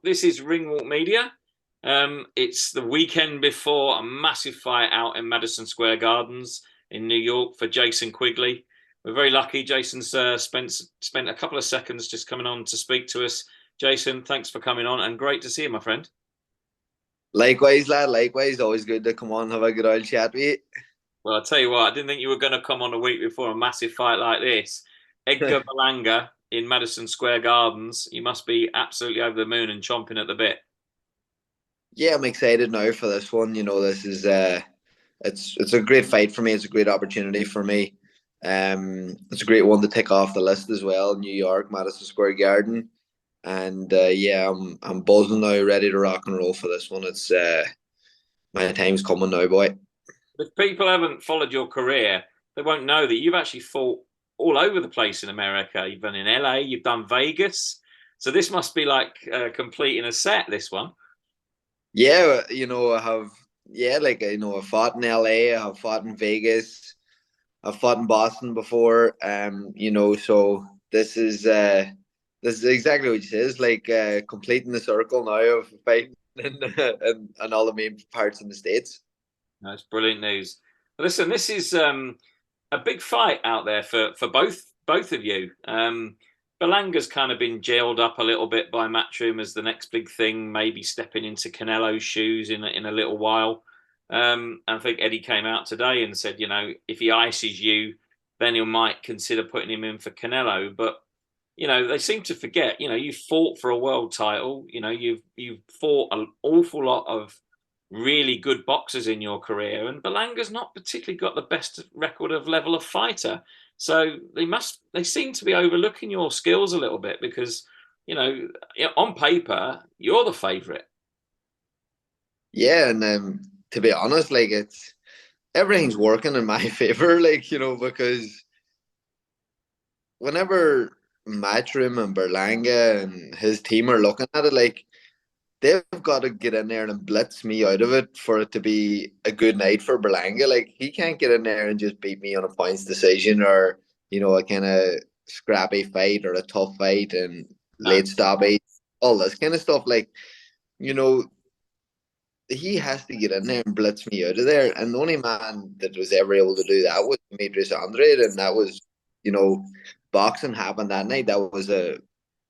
This is Ringwalk Media. It's the weekend before a massive fight out in Madison Square Gardens in New York for Jason Quigley. We're very lucky. Jason's spent a couple of seconds just coming on to speak to us. Jason, thanks for coming on, and great to see you, my friend. Likewise, lad. Likewise, always good to come on and have a good old chat with you. Well, I'll tell you what, I didn't think you were going to come on a week before a massive fight like this. Edgar Berlanga in Madison Square Gardens. You must be absolutely over the moon and chomping at the bit. Yeah, I'm excited now for this one. This is it's a great fight for me. It's a great opportunity for me. It's a great one to tick off the list as well. New York, Madison Square Garden, and yeah, I'm buzzing now, ready to rock and roll for this one. It's my time's coming now, boy. If people haven't followed your career, they won't know that you've actually fought all over the place in America. You've done in LA, you've done Vegas. So this must be like completing a set, this one. Yeah, I have I fought in LA, I have fought in Vegas, I've fought in Boston before. So this is exactly what you say. It's like completing the circle now of fighting and all the main parts in the States. That's brilliant news. Listen, this is a big fight out there for both of you. Berlanga's kind of been jailed up a little bit by Matchroom as the next big thing, maybe stepping into Canelo's shoes in a little while. I think Eddie came out today and said, if he ices you, then he might consider putting him in for Canelo. But they seem to forget. You fought for a world title. You've fought an awful lot of really good boxers in your career, and Berlanga's not particularly got the best record of level of fighter. So they seem to be overlooking your skills a little bit because on paper you're the favourite. Yeah, and to be honest, like it's everything's working in my favor, because whenever Matchroom and Berlanga and his team are looking at it, like they've got to get in there and blitz me out of it for it to be a good night for Berlanga. Like he can't get in there and just beat me on a points decision or a kind of scrappy fight or a tough fight and No. late stoppage, all this kind of stuff. Like you know, he has to get in there and blitz me out of there. And the only man that was ever able to do that was Demetrius Andrade, and that was you know, boxing happened that night. That was a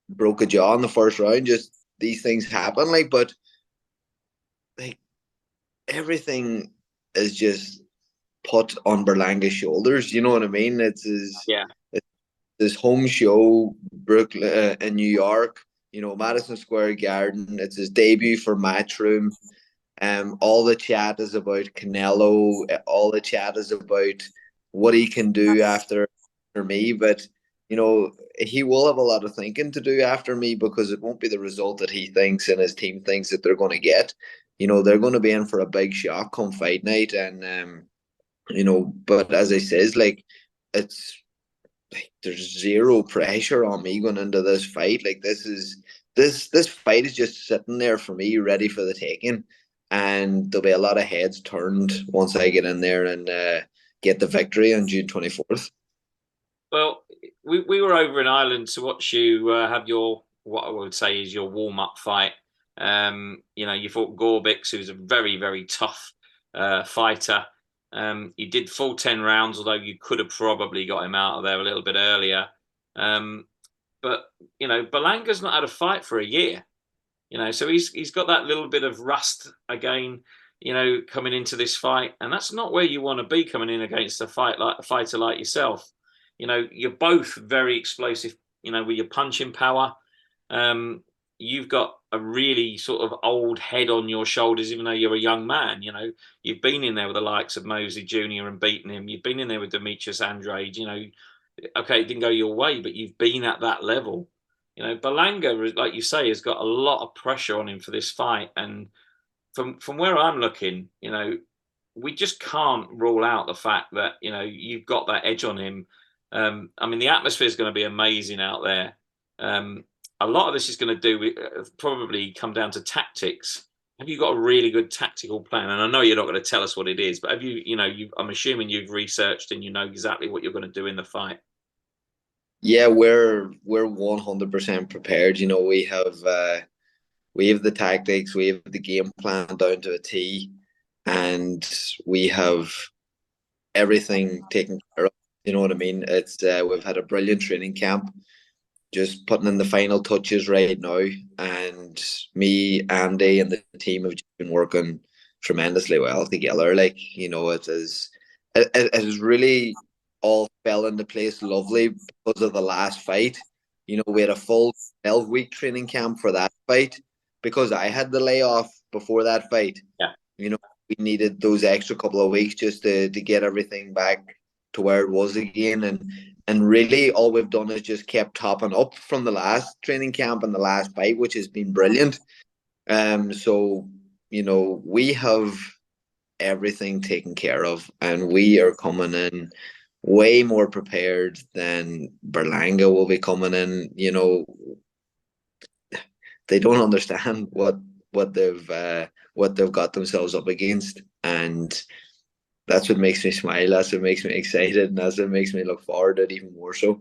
broke a jaw in the first round. Just these things happen, but like everything is just put on Berlanga's shoulders. You know what I mean? Yeah. It's his home show, Brooklyn in New York. Madison Square Garden. It's his debut for Matchroom. All the chat is about Canelo. All the chat is about what he can do after me. But he will have a lot of thinking to do after me because it won't be the result that he thinks and his team thinks that they're going to get. They're going to be in for a big shock come fight night, and But as I says, like it's like there's zero pressure on me going into this fight. Like this fight is just sitting there for me, ready for the taking, and there'll be a lot of heads turned once I get in there and get the victory on June 24th. Well, we were over in Ireland to watch you have what I would say is your warm up fight. You fought Gorbix, who's a very, very tough fighter. You did full 10 rounds, although you could have probably got him out of there a little bit earlier. But Berlanga's not had a fight for a year. So he's got that little bit of rust again. Coming into this fight, and that's not where you want to be coming in against a fighter like yourself. You're both very explosive. With your punching power. You've got a really sort of old head on your shoulders, even though you're a young man. You've been in there with the likes of Mosley Jr. and beaten him. You've been in there with Demetrius Andrade. Okay, it didn't go your way, but you've been at that level. Berlanga, like you say, has got a lot of pressure on him for this fight. And from where I'm looking, we just can't rule out the fact that, you've got that edge on him. The atmosphere is going to be amazing out there. A lot of this is going to probably come down to tactics. Have you got a really good tactical plan? And I know you're not going to tell us what it is, but have I'm assuming you've researched and you know exactly what you're going to do in the fight. Yeah, we're 100% prepared. We have we have the tactics, we have the game plan down to a T, and we have everything taken care of. You know what I mean? It's we've had a brilliant training camp, just putting in the final touches right now, and me, Andy, and the team have just been working tremendously well together. Like, it has really all fell into place lovely because of the last fight. We had a full 12-week training camp for that fight because I had the layoff before that fight. Yeah. We needed those extra couple of weeks just to get everything back to where it was again. And really all we've done is just kept topping up from the last training camp and the last fight, which has been brilliant. So, we have everything taken care of, and we are coming in way more prepared than Berlanga will be coming in. They don't understand what they've got themselves up against, and that's what makes me smile. That's what makes me excited, and that's what makes me look forward to it even more so.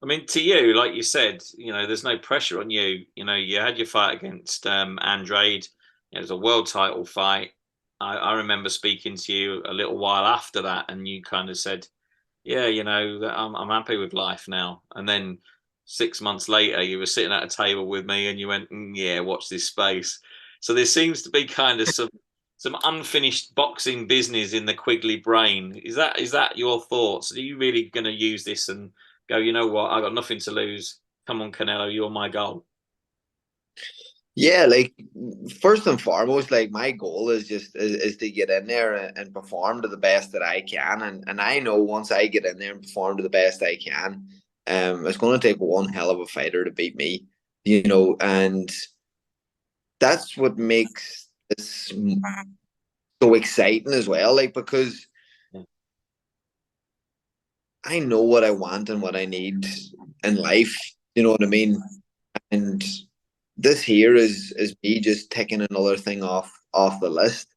I mean, to you, like you said, there's no pressure on you. You had your fight against Andrade. It was a world title fight. I remember speaking to you a little while after that, and you kind of said, "Yeah, I'm happy with life now." And then 6 months later, you were sitting at a table with me, and you went, "Yeah, watch this space." So there seems to be kind of some unfinished boxing business in the Quigley brain. Is that your thoughts? Are you really going to use this and go, you know what, I got nothing to lose. Come on, Canelo, you're my goal. Yeah, like first and foremost, like my goal is to get in there and perform to the best that I can, and I know once I get in there and perform to the best I can, it's going to take one hell of a fighter to beat me, and that's what makes this so exciting as well, like because I know what I want and what I need in life. You know what I mean? And this here is me just taking another thing off the list.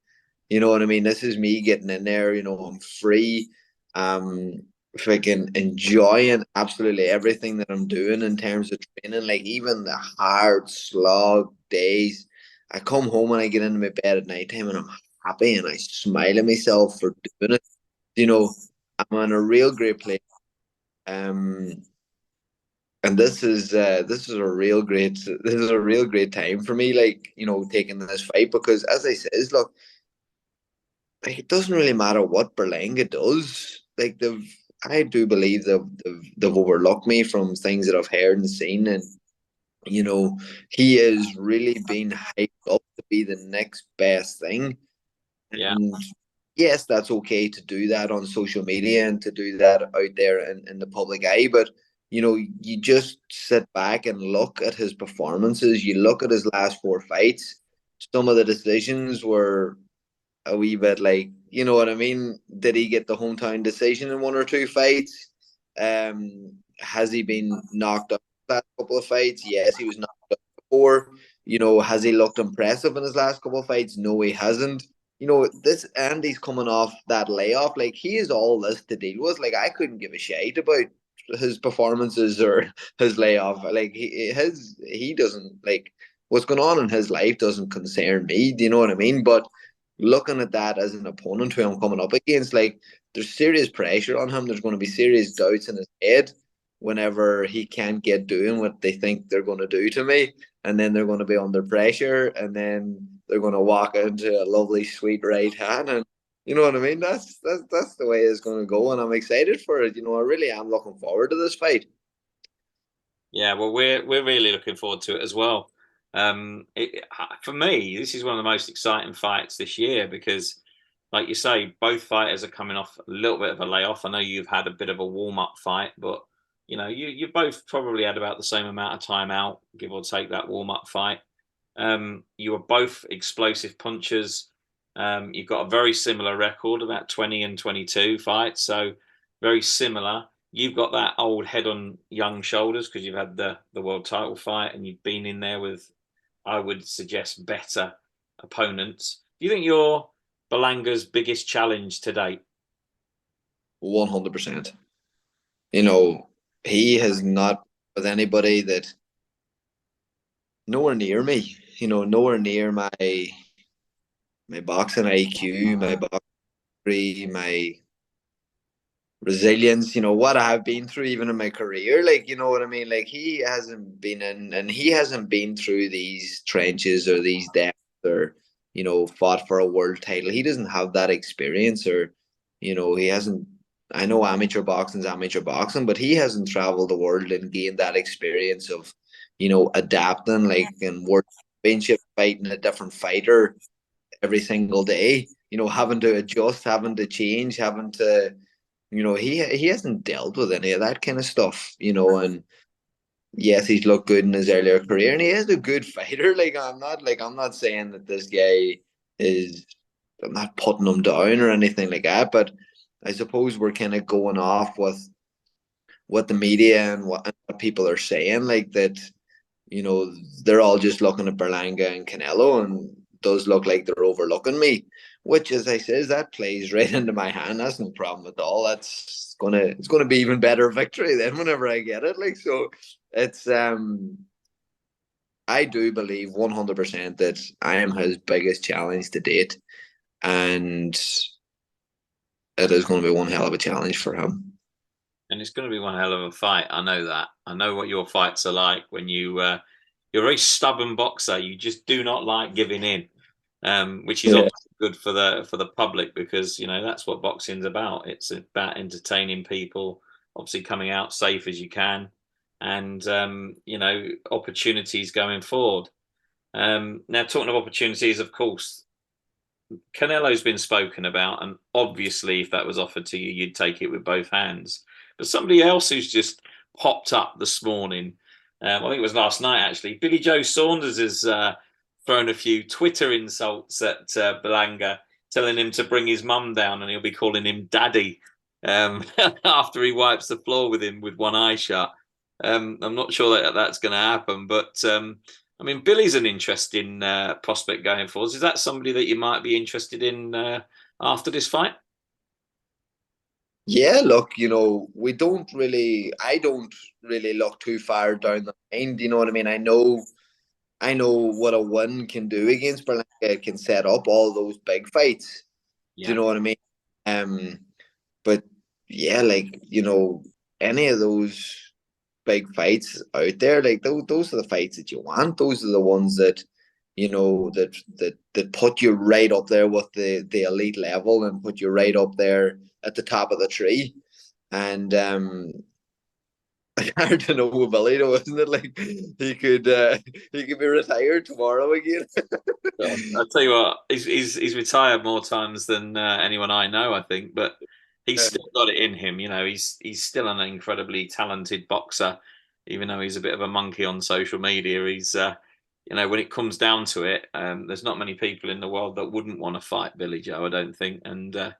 You know what I mean? This is me getting in there. I'm free. Freaking enjoying absolutely everything that I'm doing in terms of training. Like even the hard slog days, I come home and I get into my bed at night time and I'm happy and I smile at myself for doing it. I'm in a real great place. Um, and this is a real great time for me, like, taking this fight, because as I says, look, like, it doesn't really matter what Berlanga does. Like, I do believe they've overlooked me from things that I've heard and seen, and he is really being hyped up to be the next best thing. Yeah. And yes, that's okay to do that on social media and to do that out there in the public eye. But, you just sit back and look at his performances. You look at his last four fights. Some of the decisions were a wee bit like, you know what I mean? Did he get the hometown decision in one or two fights? Has he been knocked out the last couple of fights? Yes, he was knocked out before. Has he looked impressive in his last couple of fights? No, he hasn't. This Andy's coming off that layoff. Like, he is all this to deal with. Like, I couldn't give a shit about his performances or his layoff. Like, he doesn't, like, what's going on in his life doesn't concern me. Do you know what I mean? But looking at that as an opponent who I'm coming up against, like, there's serious pressure on him. There's going to be serious doubts in his head whenever he can't get doing what they think they're going to do to me, and then they're going to be under pressure, and then they're going to walk into a lovely sweet right hand, and you know what I mean. That's the way it's going to go, and I'm excited for it. I really am looking forward to this fight. Yeah, well, we're really looking forward to it as well. For me, this is one of the most exciting fights this year because, like you say, both fighters are coming off a little bit of a layoff. I know you've had a bit of a warm up fight, but you both probably had about the same amount of time out, give or take that warm up fight. You were both explosive punchers. You've got a very similar record, about 20 and 22 fights, so very similar. You've got that old head on young shoulders because you've had the world title fight and you've been in there with, I would suggest, better opponents. Do you think you're Berlanga's biggest challenge to date? 100%. He has not with anybody that nowhere near me. nowhere near my boxing IQ, my boxing, my resilience, what I've been through even in my career, like, you know what I mean? Like, he hasn't been in, and he hasn't been through these trenches or these depths, or, fought for a world title. He doesn't have that experience, or, he hasn't. I know amateur boxing, but he hasn't traveled the world and gained that experience of, adapting, like, in world championship, fighting a different fighter every single day, having to adjust, having to change, having to, he hasn't dealt with any of that kind of stuff, and yes, he's looked good in his earlier career, and he is a good fighter. I'm not saying that this guy is. I'm not putting him down or anything like that, but I suppose we're kind of going off with what the media and what people are saying, like that. They're all just looking at Berlanga and Canelo, and does look like they're overlooking me. Which, as I says, that plays right into my hand. That's no problem at all. It's gonna be even better victory then whenever I get it. Like, so, it's I do believe 100% that I am his biggest challenge to date, and it is going to be one hell of a challenge for him. And it's going to be one hell of a fight. I know that. I know what your fights are like when you're a very stubborn boxer. You just do not like giving in, which is Yeah. obviously good for the public, because that's what boxing's about. It's about entertaining people, obviously coming out safe as you can, and opportunities going forward. Now, talking of opportunities, of course, Canelo's been spoken about, and obviously, if that was offered to you, you'd take it with both hands. But somebody else who's just popped up this morning, I think it was last night actually, Billy Joe Saunders has thrown a few Twitter insults at Berlanga, telling him to bring his mum down, and he'll be calling him daddy after he wipes the floor with him with one eye shut. I'm not sure that that's going to happen, but I mean, Billy's an interesting prospect going forward. Is that somebody that you might be interested in after this fight? Yeah, look, I don't really look too far down the line. You know what I mean? I know what a win can do against Berlanga. It can set up all those big fights. Do you Yeah. know what I mean? Um, but yeah, like, any of those big fights out there, like, those are the fights that you want. Those are the ones that, that put you right up there with the elite level, and put you right up there at the top of the tree. And hard to know with Billy though, isn't it? Like, he could be retired tomorrow again. I'll tell you what, he's retired more times than anyone I know, I think, but he's still got it in him. He's still an incredibly talented boxer, even though he's a bit of a monkey on social media. He's when it comes down to it, there's not many people in the world that wouldn't want to fight Billy Joe, I don't think. And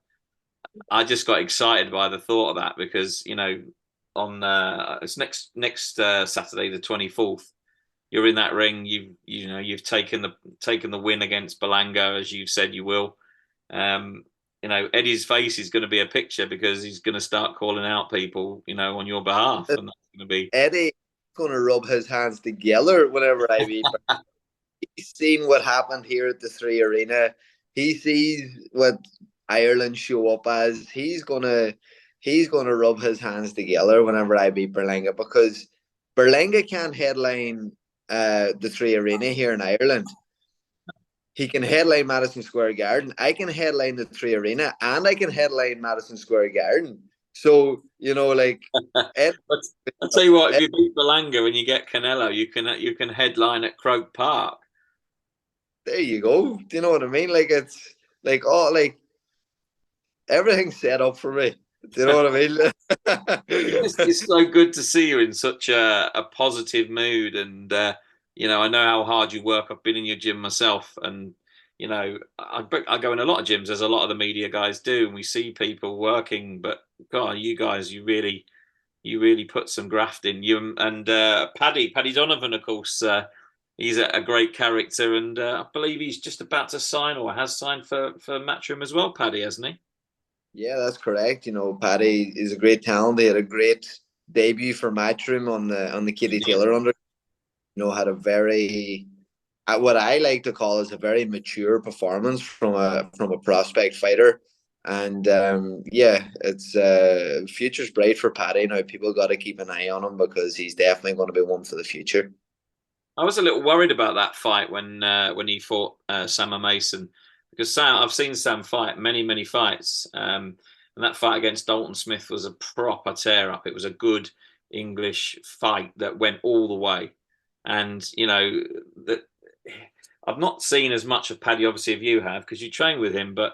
I just got excited by the thought of that, because on it's next Saturday the 24th. You're in that ring. You've taken the win against Berlanga, as you've said you will. Eddie's face is going to be a picture, because he's going to start calling out people, on your behalf, and that's going to be. Eddie's going to rub his hands together whenever I beat. He's seen what happened here at the Three Arena. He sees what Ireland show up as. He's gonna rub his hands together whenever I beat Berlanga, because Berlanga can't headline the Three Arena here in Ireland. He can headline Madison Square Garden. I can headline the Three Arena, and I can headline Madison Square Garden. So, like, I'll tell you what, if you beat Berlanga and you get Canelo, you can headline at Croak Park. there you go. Do you know what I mean? Like, it's like all like everything's set up for me. Do you know what I mean? It's so good to see you in such a positive mood, and I know how hard you work. I've been in your gym myself, and I go in a lot of gyms, as a lot of the media guys do, and we see people working. But God, you guys, you really put some graft in. You and Paddy Donovan, of course. He's a great character, and I believe he's just about to sign, or has signed for Matchroom as well. Paddy, hasn't he? Yeah, that's correct. Paddy is a great talent. He had a great debut for Matchroom on the Katie Taylor under. Had a very what I like to call is a very mature performance from a prospect fighter. And yeah, it's future's bright for Paddy now. People got to keep an eye on him because he's definitely going to be one for the future. I was a little worried about that fight when he fought Sam Mason, because I've seen Sam fight many fights, and that fight against Dalton Smith was a proper tear up. It was a good English fight that went all the way, and that I've not seen as much of Paddy, obviously, if you have, because you train with him, but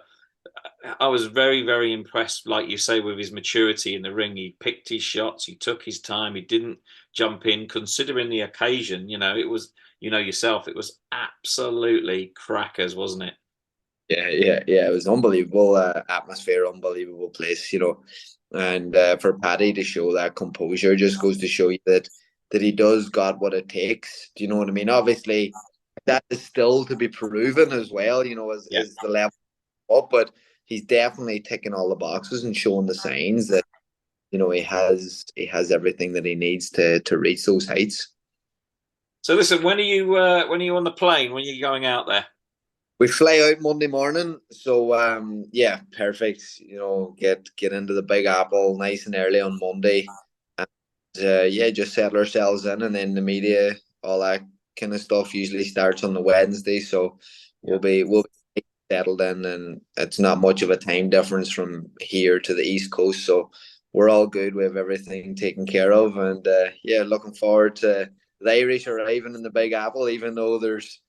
I was very impressed, like you say, with his maturity in the ring. He picked his shots, he took his time, he didn't jump in, considering the occasion. It was, yourself, it was absolutely crackers, wasn't it? Yeah. It was unbelievable atmosphere, unbelievable place, and for Paddy to show that composure just goes to show you that he does got what it takes. Do you know what I mean? Obviously, that is still to be proven as well. Yeah. Is the level up, but he's definitely ticking all the boxes and showing the signs that he has everything that he needs to reach those heights. So listen, when are you on the plane? When are you going out there? We fly out Monday morning, so yeah, perfect. Get into the Big Apple nice and early on Monday, and yeah, just settle ourselves in, and then the media, all that kind of stuff, usually starts on the Wednesday. So Yeah. we'll be settled in, and it's not much of a time difference from here to the East Coast, so we're all good. We have everything taken care of, and yeah, looking forward to the Irish arriving in the Big Apple, even though there's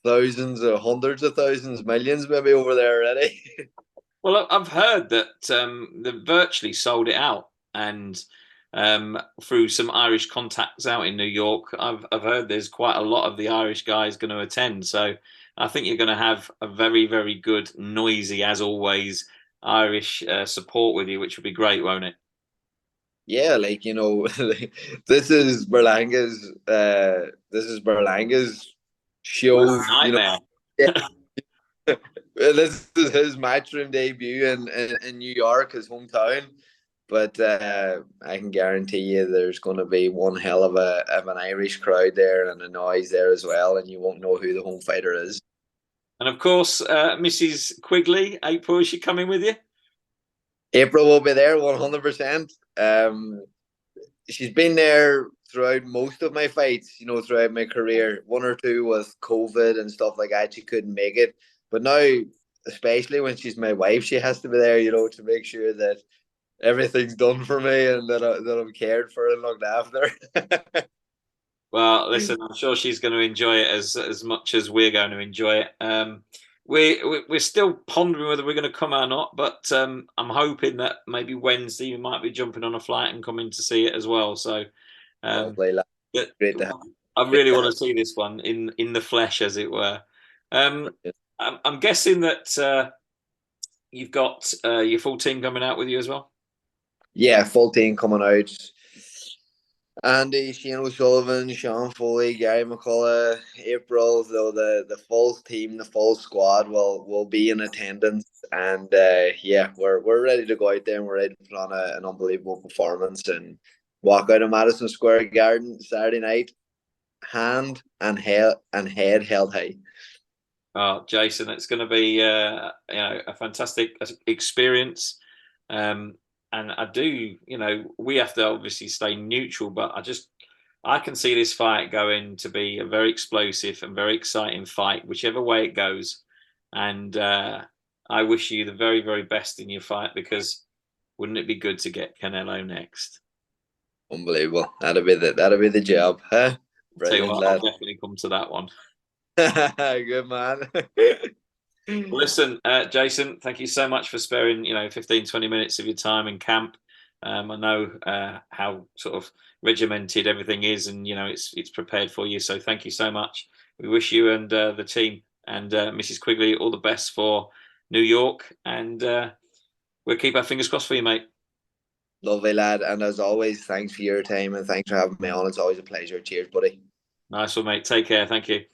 thousands or hundreds of thousands, millions maybe over there already. Well, I've heard that they've virtually sold it out, and through some Irish contacts out in New York, I've heard there's quite a lot of the Irish guys going to attend. So I think you're going to have a very good, noisy, as always, Irish support with you, which would be great, won't it? Yeah, like this is Berlanga's Worst show. nightmare. Yeah, this is his Matchroom debut in New York, his hometown. But I can guarantee you there's going to be one hell of an Irish crowd there and a noise there as well, and you won't know who the home fighter is. And of course, Mrs. Quigley, April, is she coming with you? April will be there 100%. She's been there throughout most of my fights, throughout my career. One or two with COVID and stuff like that, she couldn't make it. But now, especially when she's my wife, she has to be there, to make sure that everything's done for me and that I'm cared for and looked after. Well, listen, I'm sure she's going to enjoy it as much as we're going to enjoy it. We're still pondering whether we're going to come or not, but I'm hoping that maybe Wednesday we might be jumping on a flight and coming to see it as well. So um, Lovely, lad. but Great to have. I really want to see this one in the flesh, as it were. Um, I'm guessing that you've got your full team coming out with you as well. Yeah, full team coming out. Andy, Shane O'Sullivan, Sean Foley, Gary McCullough, April, though the full team, the full squad will be in attendance, and yeah, we're ready to go out there and we're ready to put on an unbelievable performance and walk out of Madison Square Garden Saturday night, head held high. Oh, Jason, it's going to be a fantastic experience. And I do, we have to obviously stay neutral, but I can see this fight going to be a very explosive and very exciting fight, whichever way it goes. And I wish you the very best in your fight, because wouldn't it be good to get Canelo next? Unbelievable. That'll be the job, huh? Tell you Brilliant, what, I'll lad. definitely come to that one. Good man. Listen, Jason, thank you so much for sparing, 15, 20 minutes of your time in camp. I know how sort of regimented everything is, and it's prepared for you. So thank you so much. We wish you and the team and Mrs. Quigley all the best for New York, and we'll keep our fingers crossed for you, mate. Lovely, lad. And as always, thanks for your time and thanks for having me on. It's always a pleasure. Cheers, buddy. Nice one, mate. Take care. Thank you.